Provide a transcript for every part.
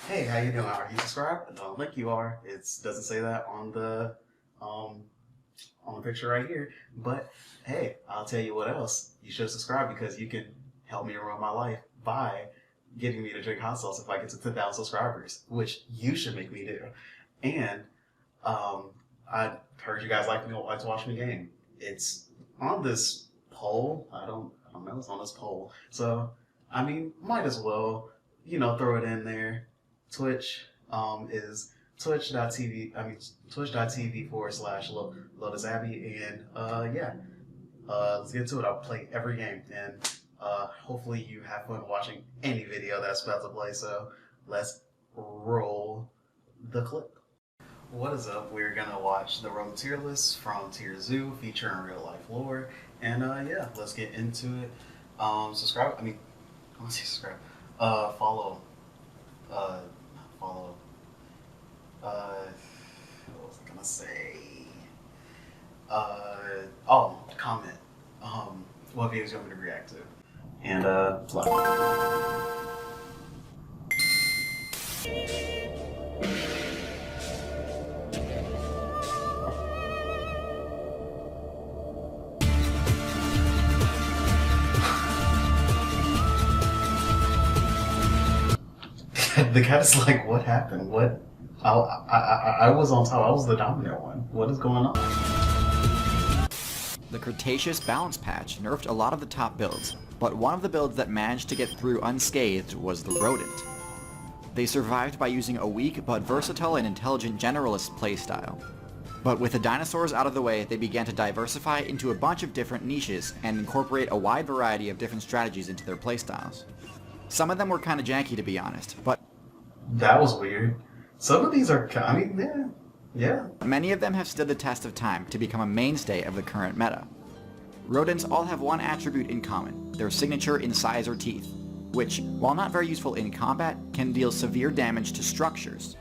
Hey, how you doing? Are you subscribed? Don't think you are. It doesn't say that um on the picture right here. But hey, I'll tell you what else. You should subscribe because you can help me run my life by getting me to drink hot sauce if I get to 10,000 subscribers, which you should make me do. And um, I heard you guys like to watch me game. It's on this poll. I don't know. It's on this poll. So I mean, might as well throw it in there. Twitch is twitch.tv. I mean twitch.tv/Lotus Abbey, and yeah, let's get to it. I'll play every game, and hopefully you have fun watching any video that's about to play. So let's roll the clip. What is up? We're gonna watch the Rodent tier list from TierZoo featuring real life lore, and yeah, let's get into it. Subscribe. I mean, I want to say subscribe. Follow. Uh, follow. What was I gonna say? Comment. What videos you want me to react to, and play. The cat is like, what happened? What? I was on top. I was the dominant one. What is going on? The Cretaceous balance patch nerfed a lot of the top builds, but one of the builds that managed to get through unscathed was the Rodent. They survived by using a weak but versatile and intelligent generalist playstyle. But with the dinosaurs out of the way, they began to diversify into a bunch of different niches and incorporate a wide variety of different strategies into their playstyles. Some of them were kinda janky, to be honest, but that was weird. Some of these are, I mean, yeah. Many of them have stood the test of time to become a mainstay of the current meta. Rodents all have one attribute in common, their signature incisor teeth, which, while not very useful in combat, can deal severe damage to structures.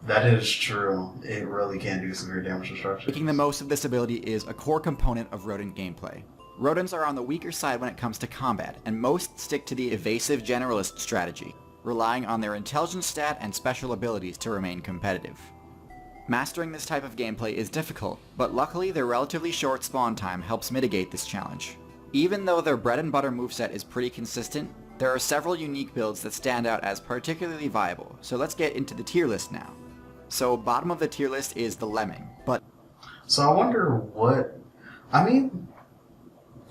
That is true. It really can do severe damage to structures. Making the most of this ability is a core component of rodent gameplay. Rodents are on the weaker side when it comes to combat, and most stick to the evasive generalist strategy, relying on their intelligence stat and special abilities to remain competitive. Mastering this type of gameplay is difficult, but luckily their relatively short spawn time helps mitigate this challenge. Even though their bread and butter moveset is pretty consistent, there are several unique builds that stand out as particularly viable, so let's get into the tier list now. So bottom of the tier list is the Lemming, but... So I wonder what... I mean...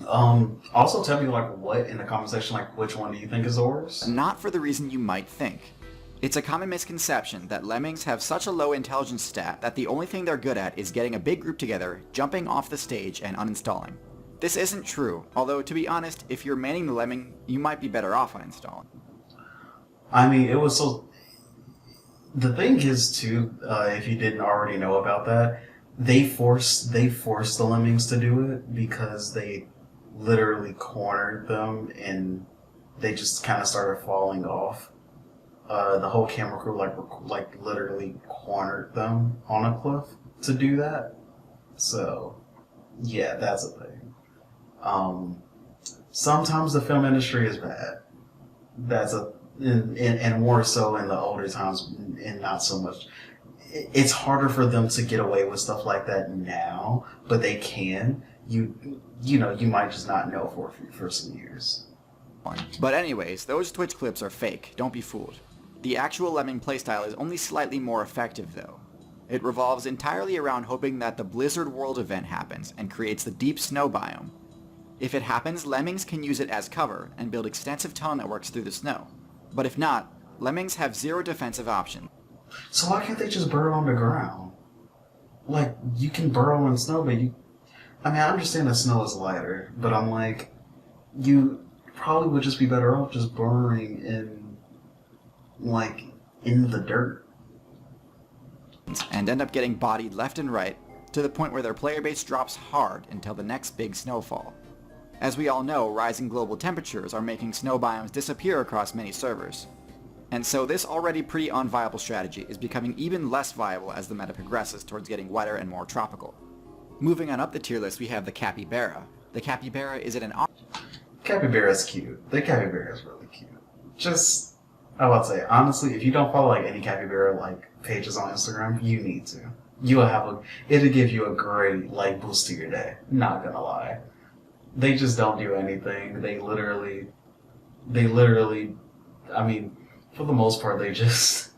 also tell me, like, what in the comment section, like, which one do you think is the worst? Not for the reason you might think. It's a common misconception that lemmings have such a low intelligence stat that the only thing they're good at is getting a big group together, jumping off the stage, and uninstalling. This isn't true, although to be honest, if you're manning the lemming, you might be better off uninstalling. I mean, it was so... The thing is, too, if you didn't already know about that, they forced the lemmings to do it because they literally cornered them and they just kind of started falling off. The whole camera crew like literally cornered them on a cliff to do that. So yeah, that's a thing. Sometimes the film industry is bad. That's and more so in the older times, and not so much. It's harder for them to get away with stuff like that now, but they can. You might just not know for some years. But anyways, those Twitch clips are fake, don't be fooled. The actual lemming playstyle is only slightly more effective though. It revolves entirely around hoping that the Blizzard World event happens and creates the deep snow biome. If it happens, lemmings can use it as cover and build extensive tunnel networks through the snow. But if not, lemmings have zero defensive options. So why can't they just burrow on the ground? Like, you can burrow in snow, but I mean, I understand that snow is lighter, but I'm like, you probably would just be better off just burrowing in the dirt. And end up getting bodied left and right, to the point where their player base drops hard until the next big snowfall. As we all know, rising global temperatures are making snow biomes disappear across many servers. And so this already pretty unviable strategy is becoming even less viable as the meta progresses towards getting wetter and more tropical. Moving on up the tier list, we have the Capybara. The Capybara is at an... Capybara's cute. The Capybara's really cute. Just, I would say, honestly, if you don't follow like any capybara like pages on Instagram, you need to. You'll have it'll give you a great like boost to your day. Not gonna lie. They just don't do anything. They literally, I mean, for the most part, they just,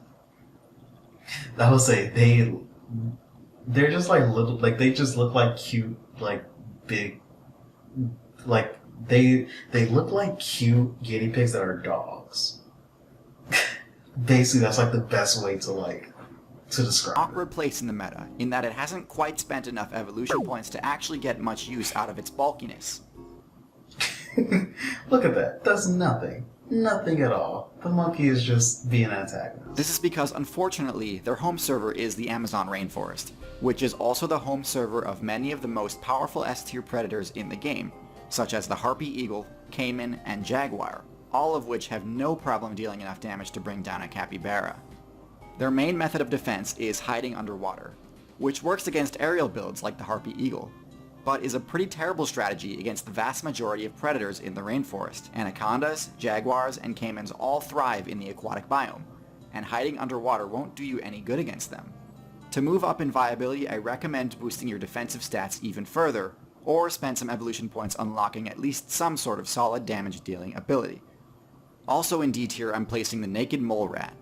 I would say they're just like little, like they just look like cute, like big, like they look like cute guinea pigs that are dogs. Basically, that's like the best way to describe Awkward place in the meta, in that it hasn't quite spent enough evolution points to actually get much use out of its bulkiness. it. Look at that. That's nothing. Nothing at all. The monkey is just being an antagonist. This is because, unfortunately, their home server is the Amazon rainforest, which is also the home server of many of the most powerful S-tier predators in the game, such as the harpy eagle, caiman, and jaguar, all of which have no problem dealing enough damage to bring down a capybara. Their main method of defense is hiding underwater, which works against aerial builds like the harpy eagle, but is a pretty terrible strategy against the vast majority of predators in the rainforest. Anacondas, jaguars, and caimans all thrive in the aquatic biome, and hiding underwater won't do you any good against them. To move up in viability, I recommend boosting your defensive stats even further, or spend some evolution points unlocking at least some sort of solid damage dealing ability. Also in D tier, I'm placing the naked mole rat.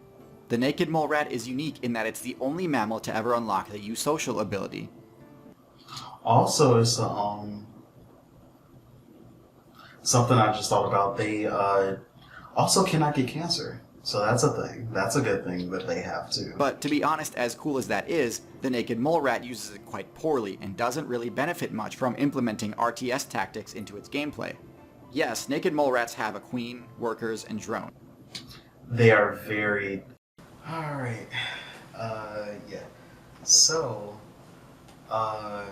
The naked mole rat is unique in that it's the only mammal to ever unlock the eusocial ability. Also, it's something I just thought about. They also cannot get cancer, so that's a thing. That's a good thing that they have too. But to be honest, as cool as that is, the naked mole rat uses it quite poorly and doesn't really benefit much from implementing RTS tactics into its gameplay. Yes, naked mole rats have a queen, workers, and drone. They are very... Alright. Yeah. So, what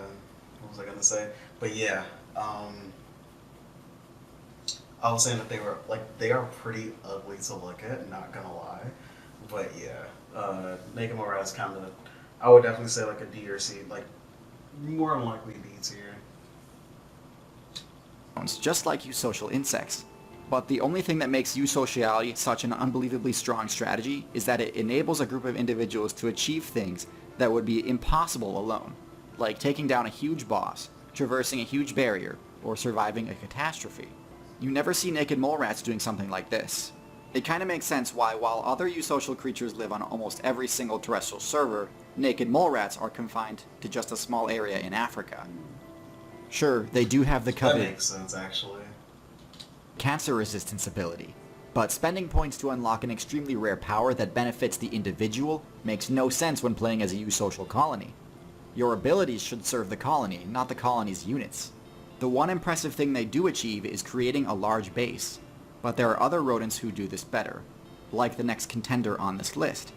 was I gonna say? But yeah, I was saying that they are pretty ugly to look at, not gonna lie. But yeah, naked mole rats kind of, I would definitely say like a D or C, like more than likely D tier. Just like eusocial insects. But the only thing that makes eusociality such an unbelievably strong strategy is that it enables a group of individuals to achieve things that would be impossible alone, like taking down a huge boss, traversing a huge barrier, or surviving a catastrophe. You never see naked mole rats doing something like this. It kinda makes sense why, while other eusocial creatures live on almost every single terrestrial server, naked mole rats are confined to just a small area in Africa. Sure, they do have the coveted... That makes sense, actually. Cancer resistance ability, but spending points to unlock an extremely rare power that benefits the individual makes no sense when playing as a eusocial colony. Your abilities should serve the colony, not the colony's units. The one impressive thing they do achieve is creating a large base, but there are other rodents who do this better, like the next contender on this list.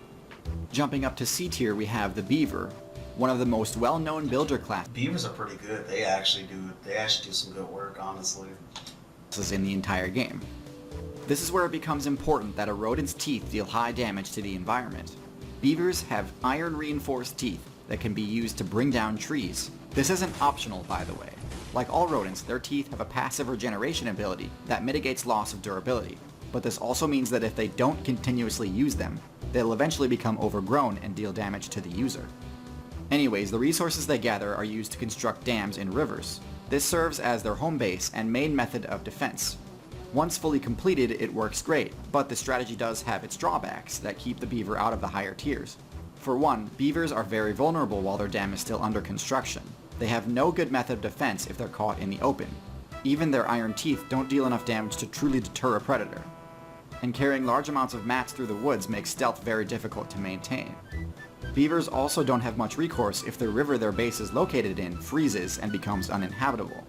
Jumping up to C tier, we have the Beaver, one of the most well-known builder classes. Beavers are pretty good. They actually do some good work, honestly. In the entire game. This is where it becomes important that a rodent's teeth deal high damage to the environment. Beavers have iron-reinforced teeth that can be used to bring down trees. This isn't optional, by the way. Like all rodents, their teeth have a passive regeneration ability that mitigates loss of durability, but this also means that if they don't continuously use them, they'll eventually become overgrown and deal damage to the user. Anyways, the resources they gather are used to construct dams in rivers. This serves as their home base and main method of defense. Once fully completed, it works great, but the strategy does have its drawbacks that keep the beaver out of the higher tiers. For one, beavers are very vulnerable while their dam is still under construction. They have no good method of defense if they're caught in the open. Even their iron teeth don't deal enough damage to truly deter a predator. And carrying large amounts of mats through the woods makes stealth very difficult to maintain. Beavers also don't have much recourse if the river their base is located in freezes and becomes uninhabitable,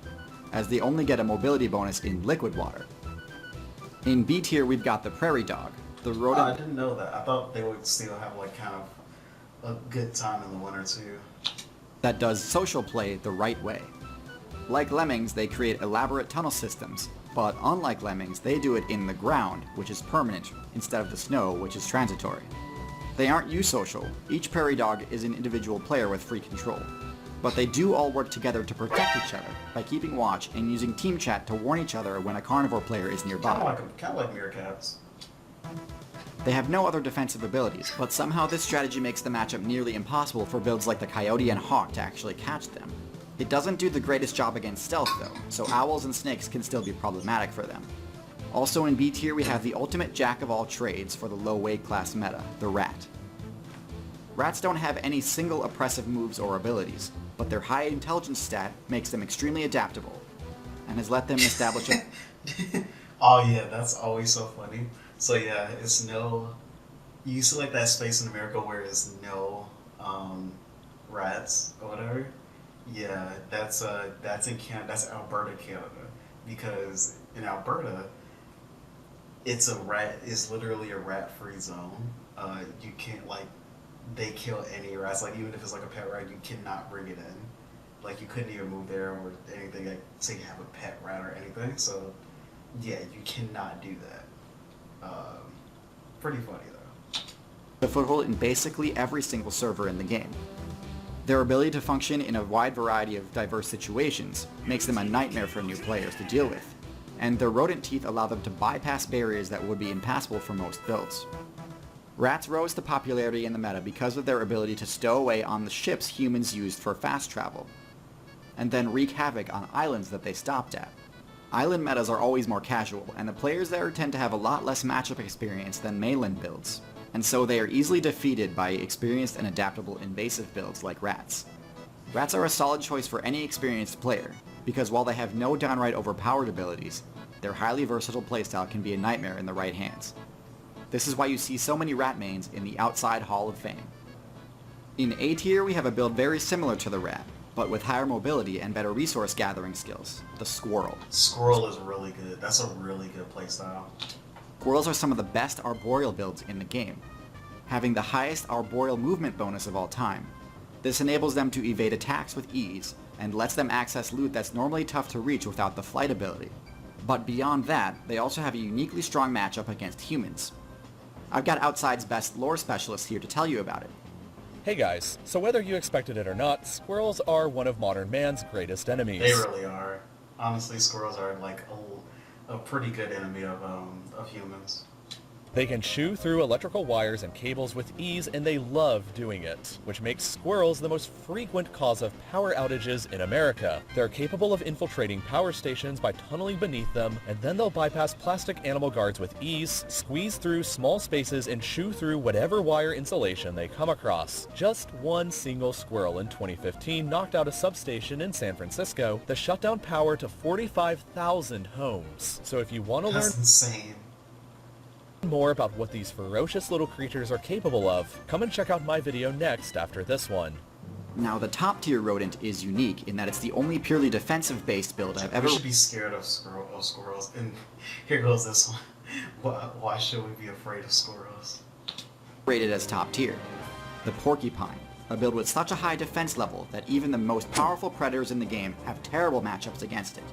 as they only get a mobility bonus in liquid water. In B tier, we've got the prairie dog, the rodent... I didn't know that. I thought they would still have like kind of a good time in the winter too. That does social play the right way. Like lemmings, they create elaborate tunnel systems, but unlike lemmings, they do it in the ground, which is permanent, instead of the snow, which is transitory. They aren't eusocial. Each prairie dog is an individual player with free control. But they do all work together to protect each other by keeping watch and using team chat to warn each other when a carnivore player is nearby. Kind of like meerkats. They have no other defensive abilities, but somehow this strategy makes the matchup nearly impossible for builds like the Coyote and Hawk to actually catch them. It doesn't do the greatest job against stealth though, so owls and snakes can still be problematic for them. Also in B tier we have the ultimate jack of all trades for the low weight class meta, the rat. Rats don't have any single oppressive moves or abilities, but their high intelligence stat makes them extremely adaptable, and has let them establish a... Oh yeah, that's always so funny. So yeah, it's no... You see like that space in America where it's no rats or whatever? Yeah, that's in Canada, that's Alberta, Canada. Because in Alberta, it's literally a rat-free zone. You can't they kill any rats. Like even if it's like a pet rat, you cannot bring it in. Like you couldn't even move there or anything. Like say you have a pet rat or anything. So yeah, you cannot do that. Pretty funny though. A foothold in basically every single server in the game. Their ability to function in a wide variety of diverse situations makes them a nightmare for new players to deal with, and their rodent teeth allow them to bypass barriers that would be impassable for most builds. Rats rose to popularity in the meta because of their ability to stow away on the ships humans used for fast travel, and then wreak havoc on islands that they stopped at. Island metas are always more casual, and the players there tend to have a lot less matchup experience than mainland builds, and so they are easily defeated by experienced and adaptable invasive builds like rats. Rats are a solid choice for any experienced player, because while they have no downright overpowered abilities, their highly versatile playstyle can be a nightmare in the right hands. This is why you see so many rat mains in the Outside Hall of Fame. In A tier we have a build very similar to the rat, but with higher mobility and better resource gathering skills, the squirrel. Squirrel is really good. That's a really good playstyle. Squirrels are some of the best arboreal builds in the game, having the highest arboreal movement bonus of all time. This enables them to evade attacks with ease, and lets them access loot that's normally tough to reach without the flight ability. But beyond that, they also have a uniquely strong matchup against humans. I've got Outside's best lore specialist here to tell you about it. Hey guys, so whether you expected it or not, squirrels are one of modern man's greatest enemies. They really are. Honestly, squirrels are like a pretty good enemy of humans. They can chew through electrical wires and cables with ease, and they love doing it, which makes squirrels the most frequent cause of power outages in America. They're capable of infiltrating power stations by tunneling beneath them, and then they'll bypass plastic animal guards with ease, squeeze through small spaces, and chew through whatever wire insulation they come across. Just one single squirrel in 2015 knocked out a substation in San Francisco that shut down power to 45,000 homes. So if you want to learn insane. more about what these ferocious little creatures are capable of, come and check out my video next after this one. Now the top tier rodent is unique in that it's the only purely defensive based build I've ever... We should be scared of squirrels, and here goes this one. Why should we be afraid of squirrels? Rated as top tier. The porcupine, a build with such a high defense level that even the most powerful predators in the game have terrible matchups against it.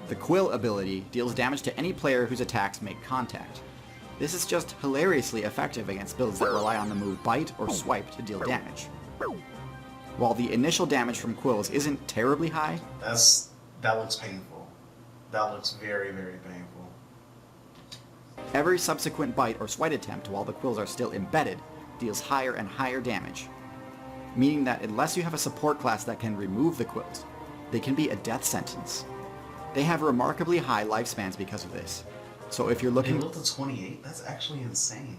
The quill ability deals damage to any player whose attacks make contact. This is just hilariously effective against builds that rely on the move bite or swipe to deal damage. While the initial damage from quills isn't terribly high, that looks painful. That looks very, very painful. Every subsequent bite or swipe attempt while the quills are still embedded deals higher and higher damage, meaning that unless you have a support class that can remove the quills, they can be a death sentence. They have remarkably high lifespans because of this. So if you're looking to 28, that's actually insane.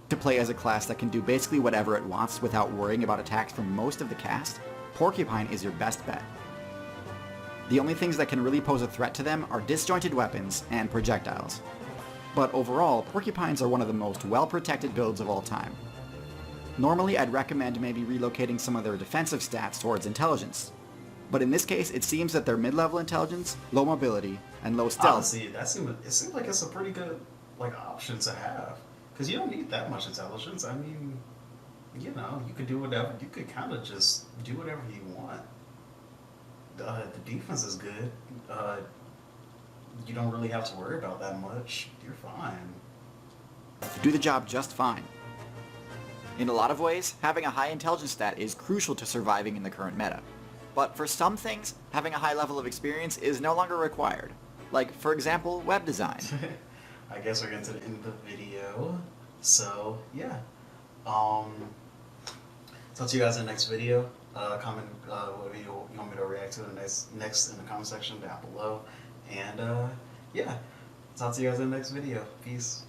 To play as a class that can do basically whatever it wants without worrying about attacks from most of the cast, Porcupine is your best bet. The only things that can really pose a threat to them are disjointed weapons and projectiles. But overall, Porcupines are one of the most well-protected builds of all time. Normally I'd recommend maybe relocating some of their defensive stats towards intelligence. But in this case, it seems that their mid-level intelligence, low mobility, and low stealth... Honestly, it seems like it's a pretty good option to have. Because you don't need that much intelligence. I mean, you could do whatever. You could kind of just do whatever you want. The defense is good. You don't really have to worry about that much. You're fine. Do the job just fine. In a lot of ways, having a high intelligence stat is crucial to surviving in the current meta. But for some things, having a high level of experience is no longer required. Like, for example, web design. I guess we're getting to the end of the video. So yeah. Talk to you guys in the next video. Comment what video you want me to react to in the next in the comment section down below. And yeah. Talk to you guys in the next video. Peace.